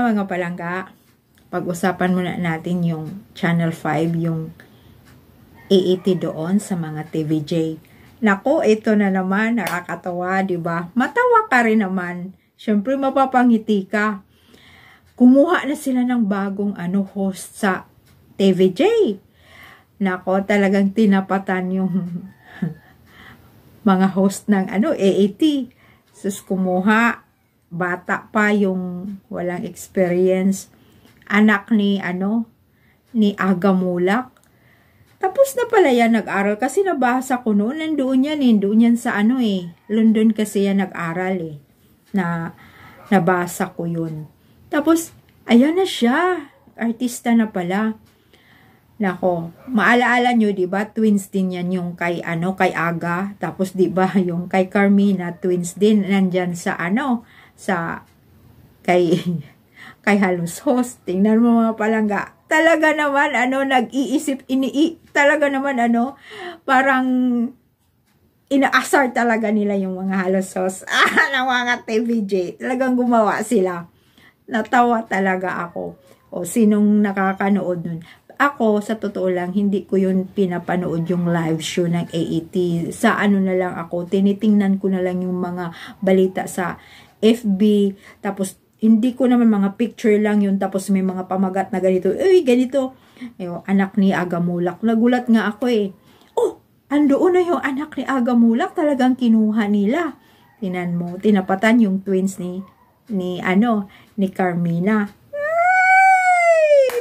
mga palangga, pag-usapan muna natin yung Channel 5, yung AAT doon sa mga TVJ. Nako, ito na naman, nakakatawa, di ba? Matawa ka rin naman. Siyempre, mapapangiti ka. Kumuha na sila ng bagong host sa TVJ. Nako, talagang tinapatan yung mga host ng AAT. Sus, kumuha. Bata pa yung walang experience. Anak ni ni Aga Mulak. Tapos na pala yan nag-aral kasi nabasa ko noon, nandoon yan sa London kasi yan nag-aral na nabasa ko yun. Tapos ayan na siya, artista na pala. Nako, maalaala nyo, di ba? Twins din yan yung kay kay Aga. Tapos di ba yung kay Carmina, twins din nandyan sa kay Halos Host. Tingnan mo mga palangga. Talaga naman nag-iisip talaga naman parang inaasar talaga nila yung mga Halos Host ng mga TVJ. Talagang gumawa sila. Natawa talaga ako. O sinong nakakanood nun? Ako, sa totoo lang, hindi ko yun pinapanood yung live show ng AAT. Sa na lang ako, tinitingnan ko na lang yung mga balita sa FB. Tapos, hindi ko naman mga picture lang yun. Tapos, may mga pamagat na ganito. Ganito. Anak ni Aga Mulak. Nagulat nga ako Oh, andoon na yung anak ni Aga Mulak. Talagang kinuha nila. Tinan mo, tinapatan yung twins ni Carmina.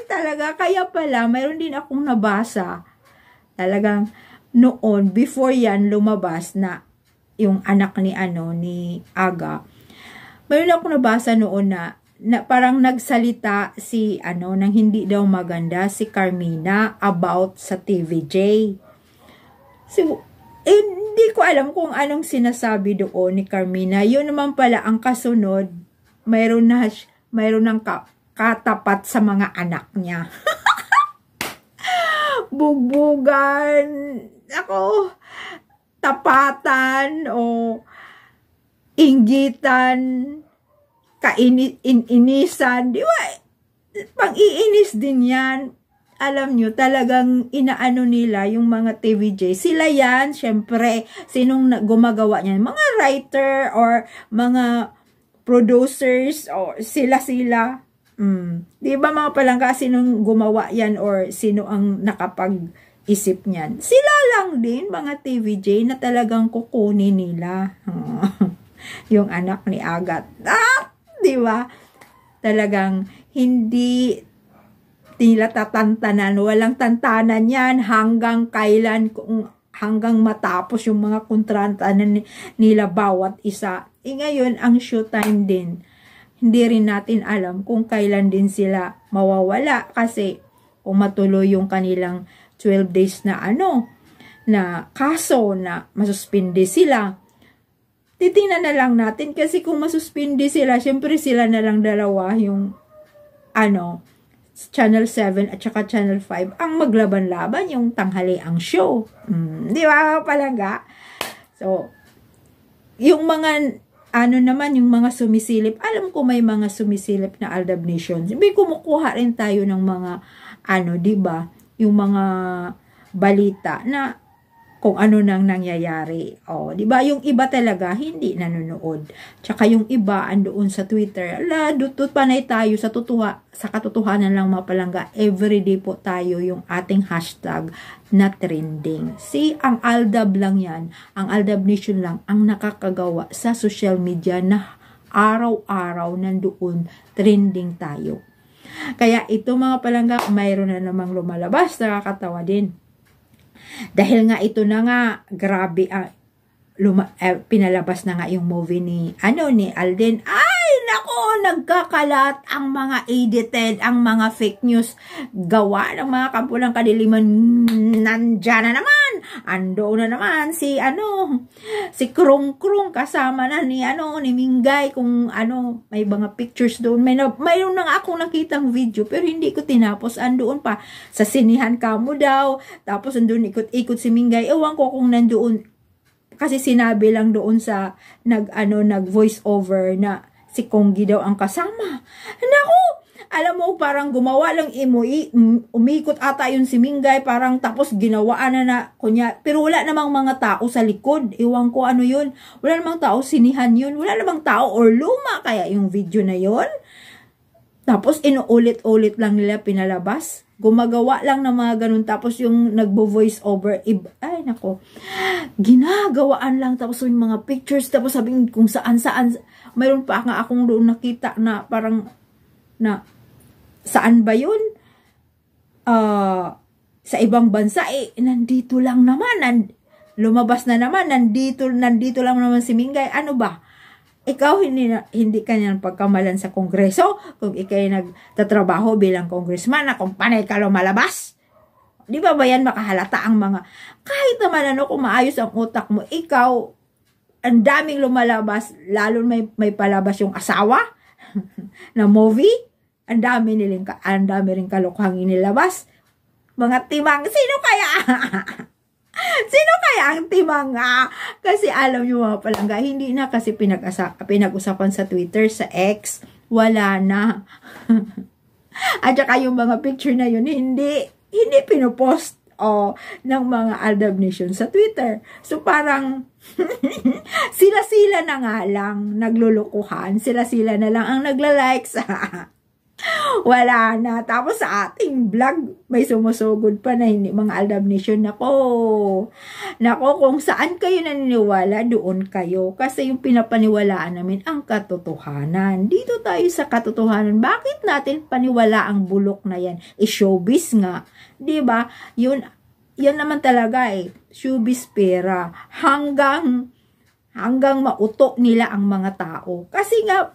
Talaga, kaya pala, mayroon din akong nabasa. Talagang noon, before yan lumabas na yung anak ni Aga. Mayroon akong nabasa noon na parang nagsalita si nang hindi daw maganda si Carmina about sa TVJ. So, hindi ko alam kung anong sinasabi doon ni Carmina. Yun naman pala ang kasunod, mayroon ng katapat sa mga anak niya. Bugbugan, tapatan o inggitan, inisan, di ba? Pang-iinis din yan. Alam nyo, talagang inaano nila yung mga TVJ. Sila yan, syempre, sinong gumagawa niyan? Mga writer or mga producers or sila. Di ba mga palangga, sinong gumawa yan or sino ang nakapag-isip niyan? Sila lang din, mga TVJ na talagang kukunin nila. Yung anak ni Agat. Di ba? Talagang hindi nila tatantanan, walang tantanan yan hanggang kailan, hanggang matapos yung mga kontrata nila bawat isa. Ngayon, ang showtime din. Hindi rin natin alam kung kailan din sila mawawala kasi kung matuloy yung kanilang 12 days na na kaso na masuspindi sila. Titingnan na lang natin kasi kung masuspindi sila, syempre sila na lang dalawa yung Channel 7 at saka Channel 5 ang maglaban-laban yung tanghaliang show. Di ba palangga? So, yung mga naman yung mga sumisilip, alam ko may mga sumisilip na Aldab Nation. May kumukuha rin tayo ng mga di ba? Yung mga balita na kung ano nang nangyayari. Di ba? Yung iba talaga hindi nanonood. Tsaka yung iba andoon sa Twitter. Dutut panay tayo sa katotohanan lang mga palangga. Everyday po tayo yung ating hashtag na trending. Ang Aldab lang yan. Ang Aldab Nation lang ang nakakagawa sa social media na araw-araw nandoon trending tayo. Kaya ito mga palangga, mayroon na namang lumalabas. Nakakatawa din. Dahil nga ito na nga, grabe, pinalabas na nga yung movie ni Alden. Ay, nako, nagkakalat ang mga edited, ang mga fake news gawa ng mga kampulang kadiliman. Nandyan na naman, ando na naman si Krung kasama na ni Minggay, kung may mga pictures doon. Mayroon na nga akong nakitang video pero hindi ko tinapos. Andoon pa sa sinihan kamo daw, tapos andun ikot-ikot si Minggay. Ewan ko kung nandoon kasi sinabi lang doon sa nag voice over na si Konggi daw ang kasama. Naku, Alam mo, parang gumawa lang umikot ata yun si Mingay, parang tapos ginawaan na kunya. Pero wala namang mga tao sa likod. Iwan ko ano yun. Wala namang tao, sinihan yun. Wala namang tao or luma kaya yung video na yun. Tapos inuulit-ulit lang nila pinalabas. Gumagawa lang ng mga ganun. Tapos yung nagbo-voice over. Ay, nako. Ginagawaan lang. Tapos yung mga pictures. Tapos sabihin kung saan-saan. Mayroon pa nga akong doon nakita na parang na saan ba yun? Sa ibang bansa, nandito lang naman. Lumabas na naman. Nandito lang naman si Mingay. Ano ba? Ikaw, hindi ka niyan pagkamalan sa kongreso. Kung ikay nagtatrabaho bilang congressman, na kung panay ka lumalabas. Di ba yan makahalata ang mga, kahit naman ano, kung maayos ang utak mo, ikaw, ang daming lumalabas, lalo may palabas yung asawa na movie. Ang dami rin kalokohang inilabas. Mga timang, sino kaya? Sino kaya ang timang? Kasi alam nyo mga palangga, hindi na kasi pinag-usapan sa Twitter, sa X, wala na. At saka yung mga picture na yun, hindi pinopost ng mga Aldab Nation sa Twitter. So parang, sila-sila na nga lang naglulukuhan, sila-sila na lang ang nagla-likes. Wala na. Tapos sa ating vlog, may sumusugod pa na hindi mga Aldab Nation. Nako, kung saan kayo naniniwala, doon kayo. Kasi yung pinapaniwalaan namin ang katotohanan. Dito tayo sa katotohanan. Bakit natin paniwala ang bulok na yan? Showbiz nga. Diba? Yan naman talaga showbiz pera. Hanggang mauto nila ang mga tao. Kasi nga,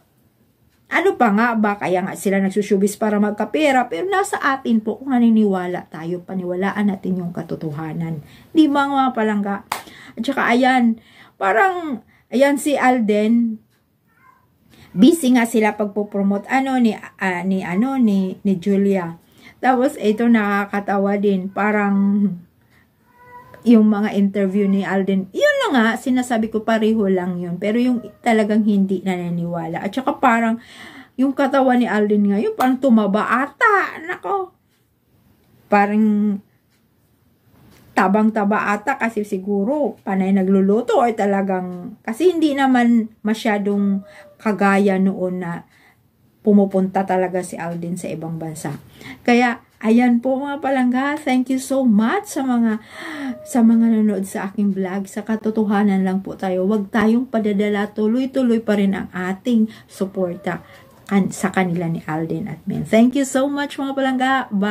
ano pa nga ba, kaya nga sila nagsushowbiz para magkapera, pero nasa atin po kung naniniwala tayo, paniwalaan natin yung katotohanan. Di ba mga palangga? At saka ayan, parang, ayan si Alden, busy nga sila pagpopromote, ni Julia. Tapos ito nakakatawa din, parang, yung mga interview ni Alden, yun na nga, sinasabi ko pareho lang yun. Pero yung talagang hindi naniniwala. At saka parang, yung katawan ni Alden ngayon, parang tumaba ata. Nako. Parang, tabang-taba ata kasi siguro, panay nagluluto or talagang, kasi hindi naman masyadong kagaya noon na pumupunta talaga si Alden sa ibang bansa. Kaya, ayan po mga palangga, thank you so much sa mga nanonood sa aking vlog. Sa katotohanan lang po tayo. Huwag tayong padadala, tuloy-tuloy pa rin ang ating suporta sa kanila ni Alden at Men. Thank you so much mga palangga. Bye!